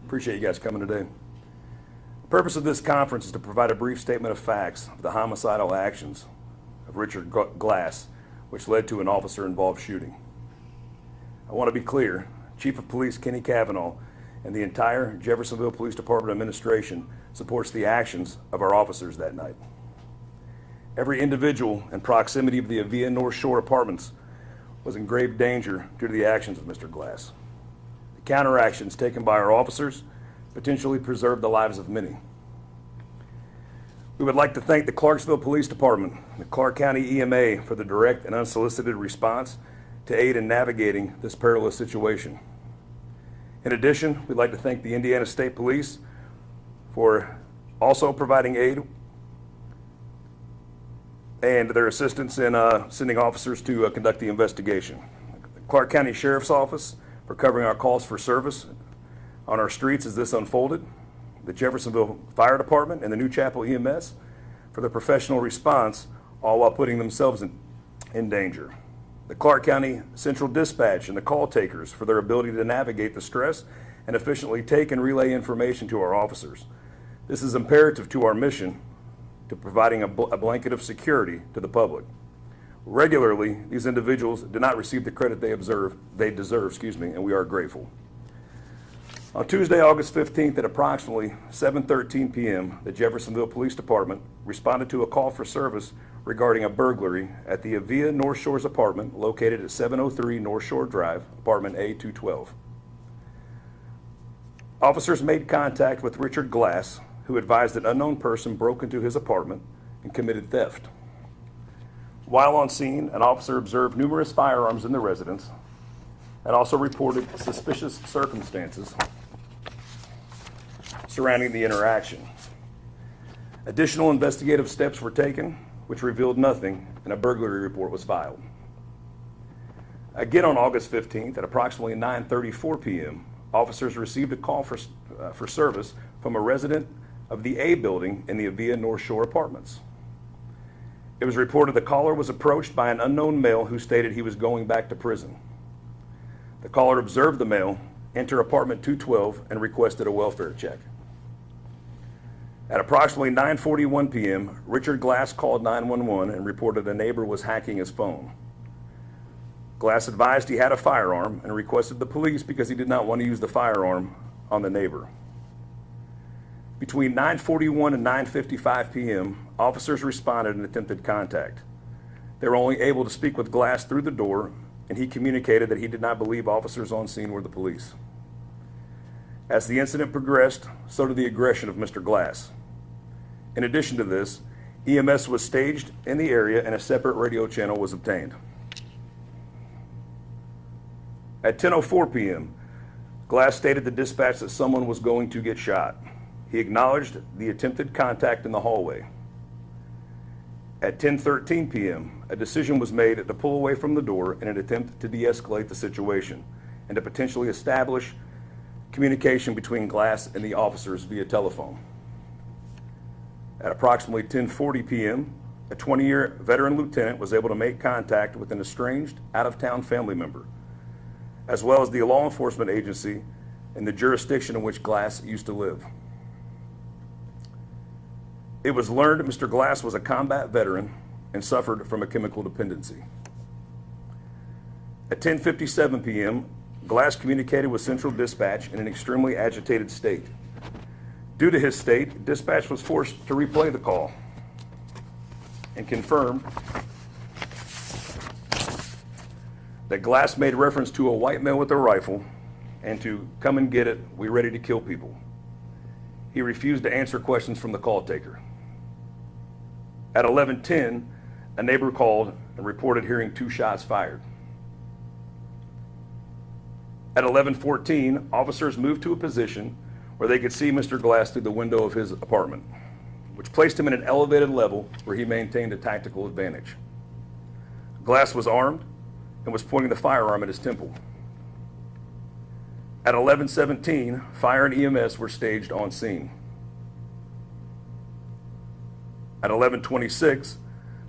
Appreciate you guys coming today. The purpose of this conference is to provide a brief statement of facts of the homicidal actions of Richard Glass, which led to an officer-involved shooting. I want to be clear, Chief of Police Kenny Cavanaugh and the entire Jeffersonville Police Department administration supports the actions of our officers that night. Every individual in proximity of the Avia North Shore apartments was in grave danger due to the actions of Mr. Glass. The counteractions taken by our officers potentially preserved the lives of many. We would like to thank the Clarksville Police Department and the Clark County EMA for the direct and unsolicited response to aid in navigating this perilous situation. In addition, we'd like to thank the Indiana State Police for also providing aid and their assistance in sending officers to conduct the investigation. The Clark County Sheriff's Office for covering our calls for service on our streets as this unfolded. The Jeffersonville Fire Department and the New Chapel EMS for their professional response, all while putting themselves in danger. The Clark County Central Dispatch and the call takers for their ability to navigate the stress and efficiently take and relay information to our officers. This is imperative to our mission to providing a blanket of security to the public. Regularly, these individuals do not receive the credit they deserve, and we are grateful. On Tuesday, August 15th at approximately 7:13 p.m., the Jeffersonville Police Department responded to a call for service regarding a burglary at the Avia North Shore's apartment located at 703 North Shore Drive, apartment A212. Officers made contact with Richard Glass, who advised an unknown person broke into his apartment and committed theft. While on scene, an officer observed numerous firearms in the residence and also reported suspicious circumstances surrounding the interaction. Additional investigative steps were taken, which revealed nothing, and a burglary report was filed. Again on August 15th at approximately 9:34 p.m., officers received a call for service from a resident of the A building in the Avia North Shore apartments. It was reported the caller was approached by an unknown male who stated he was going back to prison. The caller observed the male enter apartment 212 and requested a welfare check. At approximately 9:41 p.m., Richard Glass called 911 and reported a neighbor was hacking his phone. Glass advised he had a firearm and requested the police because he did not want to use the firearm on the neighbor. Between 9:41 and 9:55 p.m., officers responded and attempted contact. They were only able to speak with Glass through the door, and he communicated that he did not believe officers on scene were the police. As the incident progressed, so did the aggression of Mr. Glass. In addition to this, EMS was staged in the area and a separate radio channel was obtained. At 10:04 p.m., Glass stated to dispatch that someone was going to get shot. He acknowledged the attempted contact in the hallway. At 10:13 p.m., a decision was made to pull away from the door in an attempt to de-escalate the situation and to potentially establish communication between Glass and the officers via telephone. At approximately 10:40 p.m., a 20-year veteran lieutenant was able to make contact with an estranged, out-of-town family member, as well as the law enforcement agency in the jurisdiction in which Glass used to live. It was learned Mr. Glass was a combat veteran and suffered from a chemical dependency. At 10:57 p.m., Glass communicated with Central Dispatch in an extremely agitated state. Due to his state, dispatch was forced to replay the call and confirmed that Glass made reference to a white male with a rifle and to come and get it, we ready to kill people. He refused to answer questions from the call taker. At 11:10, a neighbor called and reported hearing 2 shots fired. At 11:14, officers moved to a position where they could see Mr. Glass through the window of his apartment, which placed him in an elevated level where he maintained a tactical advantage. Glass was armed and was pointing the firearm at his temple. At 11:17, fire and EMS were staged on scene. At 11:26,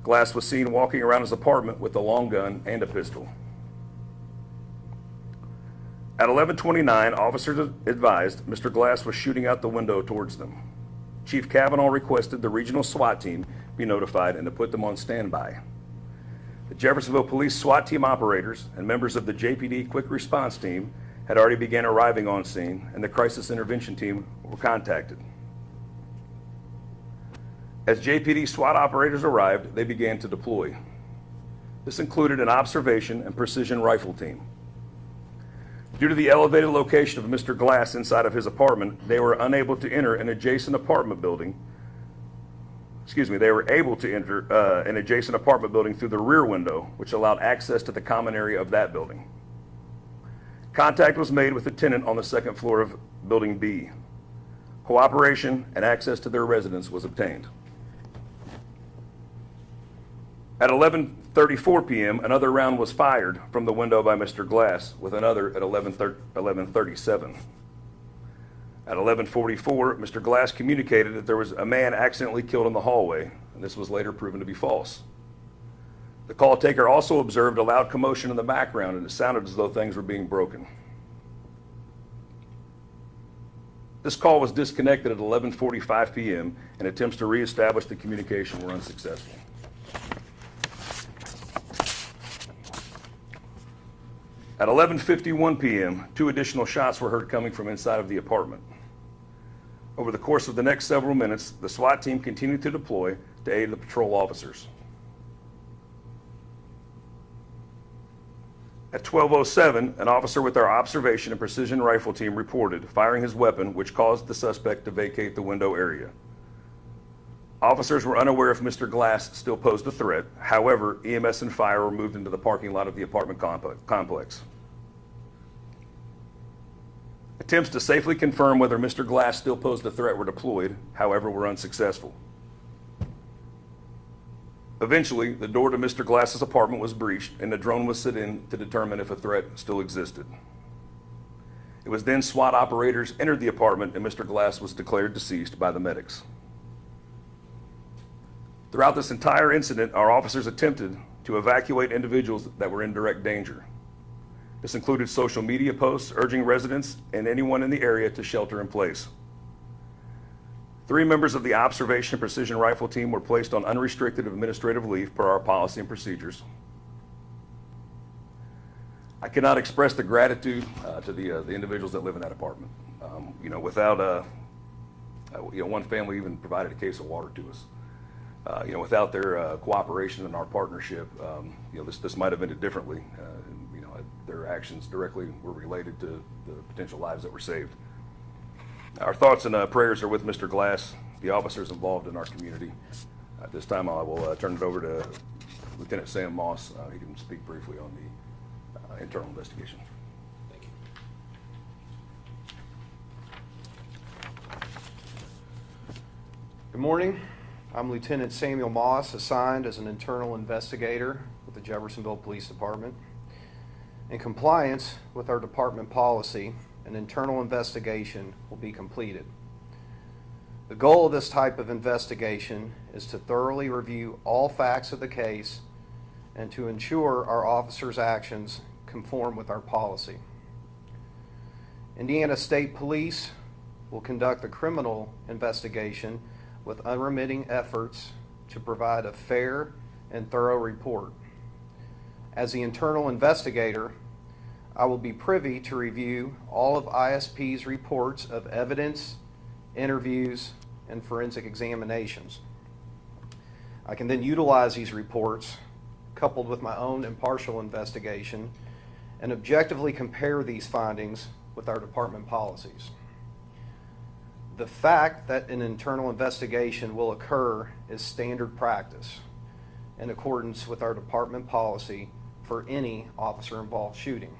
Glass was seen walking around his apartment with a long gun and a pistol. At 11:29, officers advised Mr. Glass was shooting out the window towards them. Chief Cavanaugh requested the regional SWAT team be notified and to put them on standby. The Jeffersonville Police SWAT team operators and members of the JPD Quick Response Team had already begun arriving on scene, and the Crisis Intervention Team were contacted. As JPD SWAT operators arrived, they began to deploy. This included an observation and precision rifle team. Due to the elevated location of Mr. Glass inside of his apartment, they were unable to enter an adjacent apartment building. They were able to enter an adjacent apartment building through the rear window, which allowed access to the common area of that building. Contact was made with the tenant on the second floor of Building B. Cooperation and access to their residence was obtained. At 11:34 p.m., another round was fired from the window by Mr. Glass, with another at 11:37. At 11:44, Mr. Glass communicated that there was a man accidentally killed in the hallway, and this was later proven to be false. The call taker also observed a loud commotion in the background, and it sounded as though things were being broken. This call was disconnected at 11:45 p.m., and attempts to reestablish the communication were unsuccessful. At 11:51 p.m., 2 additional shots were heard coming from inside of the apartment. Over the course of the next several minutes, the SWAT team continued to deploy to aid the patrol officers. At 12:07, an officer with our observation and precision rifle team reported firing his weapon, which caused the suspect to vacate the window area. Officers were unaware if Mr. Glass still posed a threat. However, EMS and fire were moved into the parking lot of the apartment complex. Attempts to safely confirm whether Mr. Glass still posed a threat were deployed, however, were unsuccessful. Eventually, the door to Mr. Glass's apartment was breached, and a drone was sent in to determine if a threat still existed. It was then SWAT operators entered the apartment, and Mr. Glass was declared deceased by the medics. Throughout this entire incident, our officers attempted to evacuate individuals that were in direct danger. This included social media posts urging residents and anyone in the area to shelter in place. 3 members of the observation and precision rifle team were placed on unrestricted administrative leave per our policy and procedures. I cannot express the gratitude to the individuals that live in that apartment. Without one family even provided a case of water to us. Without their cooperation and our partnership, this might have ended differently. Their actions directly were related to the potential lives that were saved. Our thoughts and prayers are with Mr. Glass, the officers involved in our community. At this time, I will turn it over to Lieutenant Sam Moss. He can speak briefly on the internal investigation. Thank you. Good morning. I'm Lieutenant Samuel Moss, assigned as an internal investigator with the Jeffersonville Police Department. In compliance with our department policy, an internal investigation will be completed. The goal of this type of investigation is to thoroughly review all facts of the case and to ensure our officers' actions conform with our policy. Indiana State Police will conduct a criminal investigation with unremitting efforts to provide a fair and thorough report. As the internal investigator, I will be privy to review all of ISP's reports of evidence, interviews, and forensic examinations. I can then utilize these reports, coupled with my own impartial investigation, and objectively compare these findings with our department policies. The fact that an internal investigation will occur is standard practice in accordance with our department policy for any officer-involved shooting.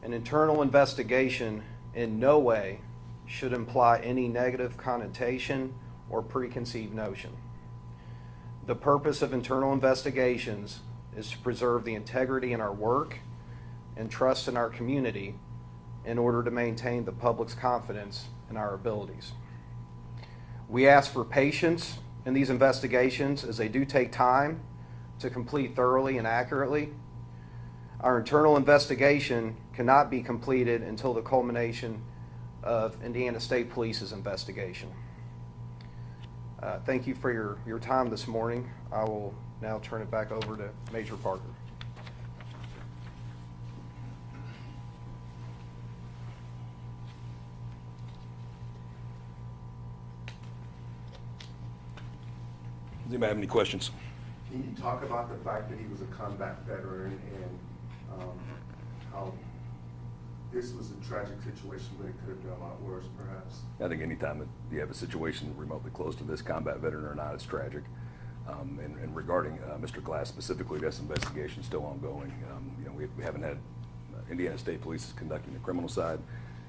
An internal investigation in no way should imply any negative connotation or preconceived notion. The purpose of internal investigations is to preserve the integrity in our work and trust in our community in order to maintain the public's confidence in our abilities. We ask for patience in these investigations as they do take time to complete thoroughly and accurately. Our internal investigation cannot be completed until the culmination of Indiana State Police's investigation. Thank you for your time this morning. I will now turn it back over to Major Parker. Does anybody have any questions? Can you talk about the fact that he was a combat veteran and how this was a tragic situation, but it could have been a lot worse, perhaps? I think anytime that you have a situation remotely close to this, combat veteran or not, it's tragic. And regarding Mr. Glass specifically, this investigation is still ongoing. We haven't had Indiana State Police is conducting the criminal side.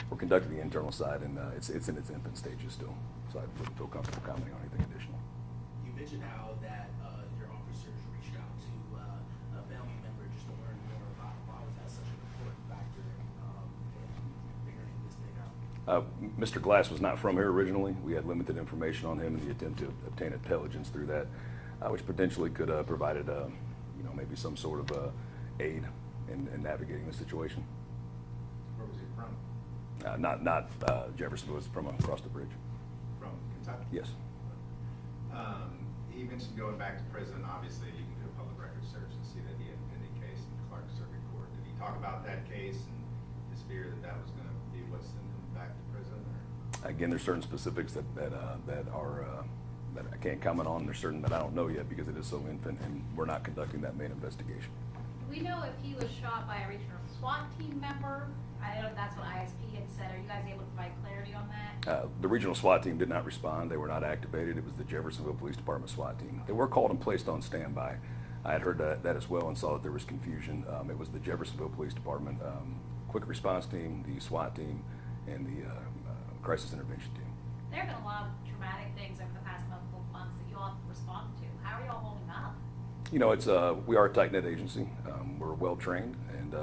We're conducting the internal side, and it's in its infant stages still. So I wouldn't feel comfortable commenting on anything additional. You mentioned how that your officers reached out to a family member just to learn more about why was that such an important factor in figuring this thing out? Mr. Glass was not from here originally. We had limited information on him in the attempt to obtain intelligence through that, which potentially could have provided, maybe some sort of aid in navigating the situation. Where was he from? Not Jefferson, was from across the bridge. From Kentucky? Yes. He mentioned going back to prison. Obviously, you can do a public record search and see that he had a pending case in Clark Circuit Court. Did he talk about that case and his fear that that was going to be what sent him back to prison? Or? Again, there's certain specifics that I can't comment on. There's certain that I don't know yet because it is so infant, and we're not conducting that main investigation. Do we know if he was shot by a regional SWAT team member? I don't know if that's what ISP had said. Are you guys able to provide clarity on that? The regional SWAT team did not respond. They were not activated. It was the Jeffersonville Police Department SWAT team. They were called and placed on standby. I had heard that as well and saw that there was confusion. It was the Jeffersonville Police Department quick response team, the SWAT team, and the crisis intervention team. There have been a lot of traumatic things over the past multiple months that you all have responded to. How are you all holding up? We are a tight-knit agency. We're well trained, and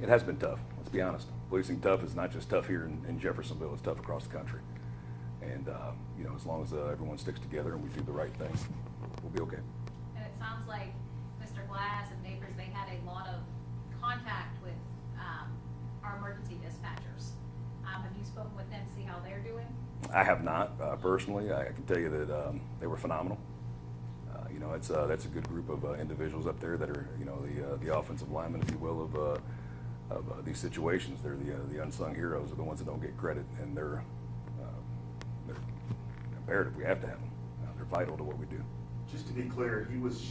it has been tough. Let's be honest. Policing tough is not just tough here in Jeffersonville. It's tough across the country. And as long as everyone sticks together and we do the right thing, we'll be okay. And it sounds like Mr. Glass and neighbors, they had a lot of contact with our emergency dispatchers. Have you spoken with them to see how they're doing? I have not personally. I can tell you that they were phenomenal. That's a good group of individuals up there that are the offensive linemen, if you will, of these situations. They're the unsung heroes, are the ones that don't get credit, and they're imperative. We have to have them. They're vital to what we do. Just to be clear, that he was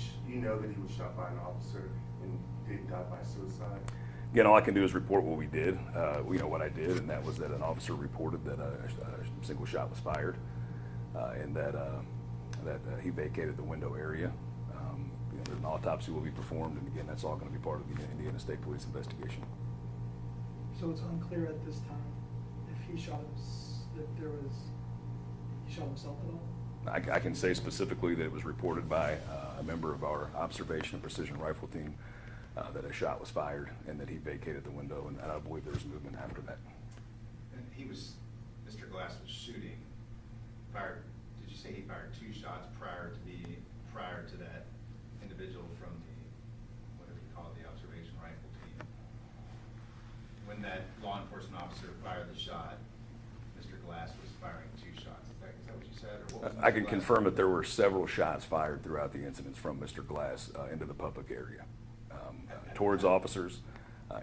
shot by an officer and didn't die by suicide? Again, all I can do is report what we did. What I did, and that was that an officer reported that a single shot was fired, and that he vacated the window area. An autopsy will be performed, and again, that's all going to be part of the Indiana State Police investigation. So it's unclear at this time if he shot himself at all? I can say specifically that it was reported by a member of our observation and precision rifle team that a shot was fired and that he vacated the window, and I believe there was movement after that. And Mr. Glass was shooting, fired, did you say he fired 2 shots prior to that individual from what do we call it, the observation rifle team? When that law enforcement officer fired the shot, Mr. Glass was firing 2 shots. Is that what you said? Or what was I Mr. can Glass confirm that doing? there were several shots fired throughout the incidents from Mr. Glass into the public area, towards officers,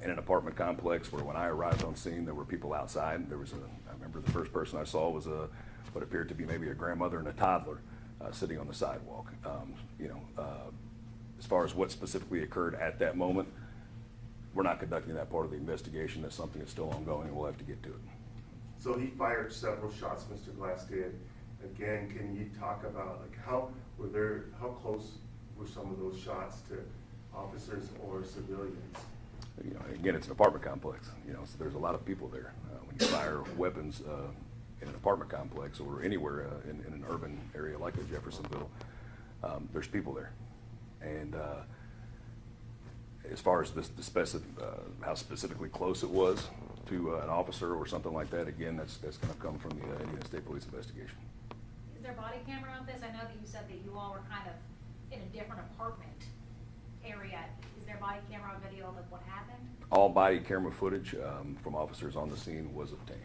in an apartment complex where when I arrived on scene, there were people outside. I remember the first person I saw was what appeared to be maybe a grandmother and a toddler sitting on the sidewalk. As far as what specifically occurred at that moment, we're not conducting that part of the investigation. That's something that's still ongoing, and we'll have to get to it. So he fired several shots, Mr. Glass did. Again, can you talk about how close were some of those shots to officers or civilians? Again, it's an apartment complex, so there's a lot of people there. When you fire weapons in an apartment complex or anywhere in an urban area like Jeffersonville, there's people there. And as far as how specifically close it was to an officer or something like that, again, that's going to come from the Indiana State Police investigation. Is there body camera on this? I know that you said that you all were kind of in a different apartment area, is there body camera video of what happened? All body camera footage from officers on the scene was obtained.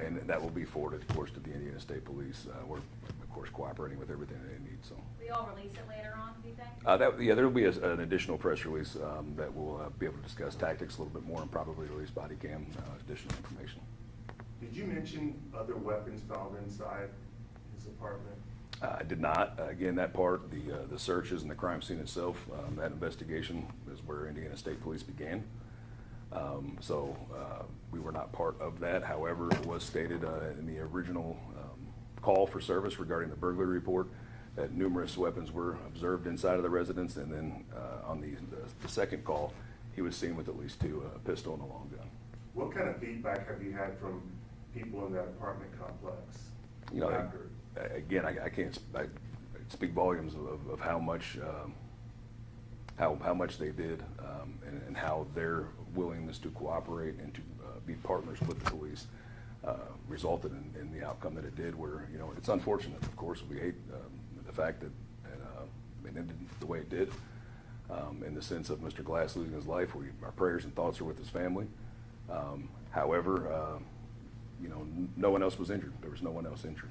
And that will be forwarded, of course, to the Indiana State Police. We're, of course, cooperating with everything they need, so. Will y'all release it later on, do you think? Yeah, there will be an additional press release that will be able to discuss tactics a little bit more and probably release body cam, additional information. Did you mention other weapons found inside his apartment? I did not. Again, that part, the searches and the crime scene itself, that investigation is where Indiana State Police began. So we were not part of that. However, it was stated in the original call for service regarding the burglary report that numerous weapons were observed inside of the residence, and then on the second call, he was seen with at least two, a pistol and a long gun. What kind of feedback have you had from people in that apartment complex? You know, After? again, I can't speak volumes of how much how much they did and how their willingness to cooperate and to be partners with the police resulted in the outcome that it did. Where, you know, it's unfortunate, of course. We hate the fact that it ended the way it did. In the sense of Mr. Glass losing his life, our prayers and thoughts are with his family. However, you know, no one else was injured. There was no one else injured.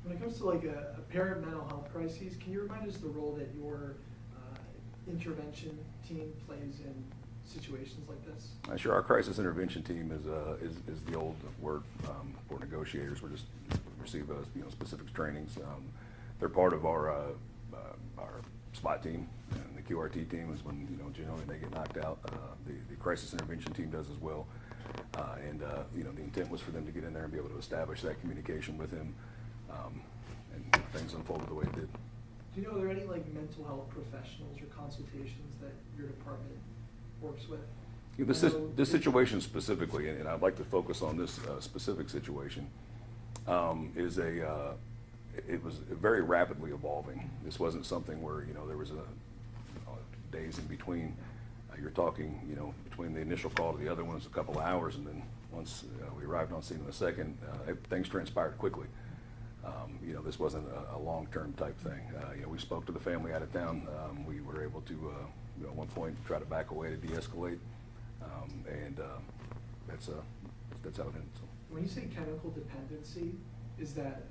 When it comes to like a parent mental health crises, can you remind us the role that your intervention team plays in situations like this? Sure. Our crisis intervention team is the old word for negotiators. We just receive you know, specific trainings. They're part of our SWAT team, and the QRT team is when, you know, generally they get knocked out. The crisis intervention team does as well. You know, the intent was for them to get in there and be able to establish that communication with him, and things unfolded the way it did. Do you know, are there any like mental health professionals or consultations that your department works with? Yeah, this situation specifically, and I'd like to focus on this specific situation, it was very rapidly evolving. This wasn't something where, you know, there was days in between. You're talking, you know, between the initial call to the other one was a couple of hours, and then once we arrived on scene in the second, things transpired quickly. You know, this wasn't a long-term type thing. You know, we spoke to the family out of town. We were able to, you know, at one point try to back away to de-escalate, and that's how it ended. So. When you say chemical dependency, is that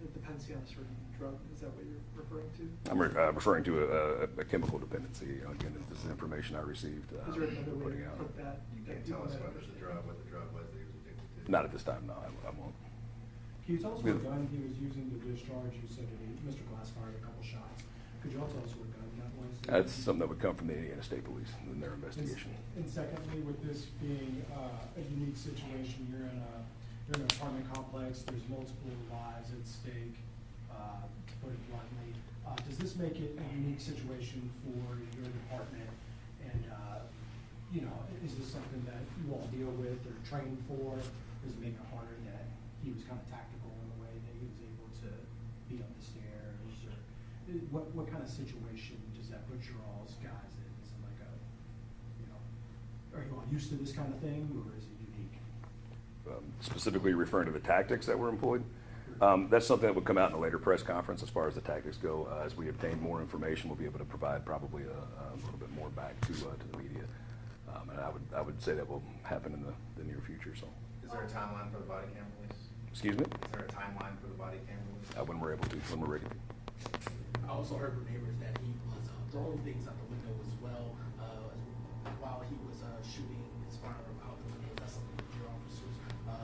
a dependency on a certain drug? Is that what you're referring to? I'm referring to a chemical dependency. Again, this is information I received. Is there another way putting to out. put that? You can't tell us what the drug was that he was addicted to? Not at this time, no, I won't. Can you tell us what gun he was using to discharge? You said that Mr. Glass fired a couple shots. Could you also tell us what gun that was? That's something that would come from the Indiana State Police in their investigation. And secondly, with this being a unique situation, you're in an apartment complex, there's multiple lives at stake, to put it bluntly. Does this make it a unique situation for your department? And, you know, is this something that you all deal with or train for? Does it make it harder that he was kind of tactical in the way that he was able to be up the stairs? Or what kind of situation does that put your all's guys in? Is it like a, you know, are you all used to this kind of thing, or is it unique? Specifically referring to the tactics that were employed. That's something that would come out in a later press conference as far as the tactics go. As we obtain more information, we'll be able to provide probably a little bit more back to the media. And I would say that will happen in the near future. So. Is there a timeline for the body cam release? Excuse me? Is there a timeline for the body cam release? When we're able to, when we're ready to. I also heard from neighbors that he was throwing things out the window as well while he was shooting his firearm out the window. That's something that your officers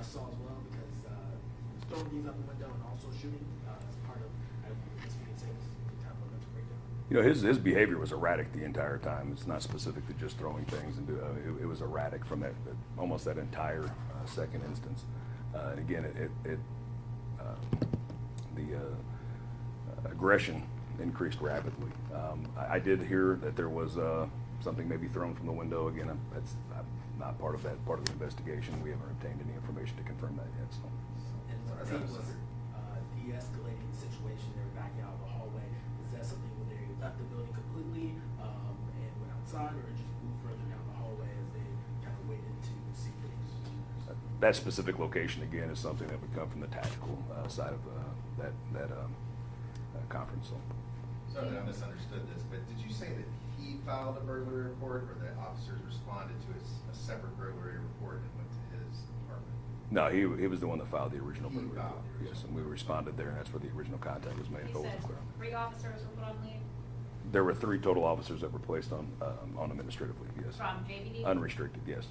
saw as well, because he was throwing things out the window and also shooting as part of, I guess we can say, the type of mental breakdown. You know, his behavior was erratic the entire time. It's not specific to just throwing things, and it was erratic from that almost that entire second instance. And again, the aggression increased rapidly. I did hear that there was something maybe thrown from the window. Again, that's not part of the investigation. We haven't obtained any information to confirm that yet. So. And the team was de-escalating the situation. They were backing out of the hallway. Is that something where they left the building completely and went outside, or just moved further down the hallway as they kind of waited to see things? That specific location, again, is something that would come from the tactical side of that conference. So. Sorry that I misunderstood this, but did you say that he filed a burglary report or that officers responded to a separate burglary report and went to his apartment? No, he was the one that filed the original He burglary filed report. the original. Yes, and we responded there, and that's where the original contact was made. if You it said wasn't clear. 3 officers were put on leave There were 3 total officers that were placed on administrative leave, yes. from JVD? Unrestricted, yes.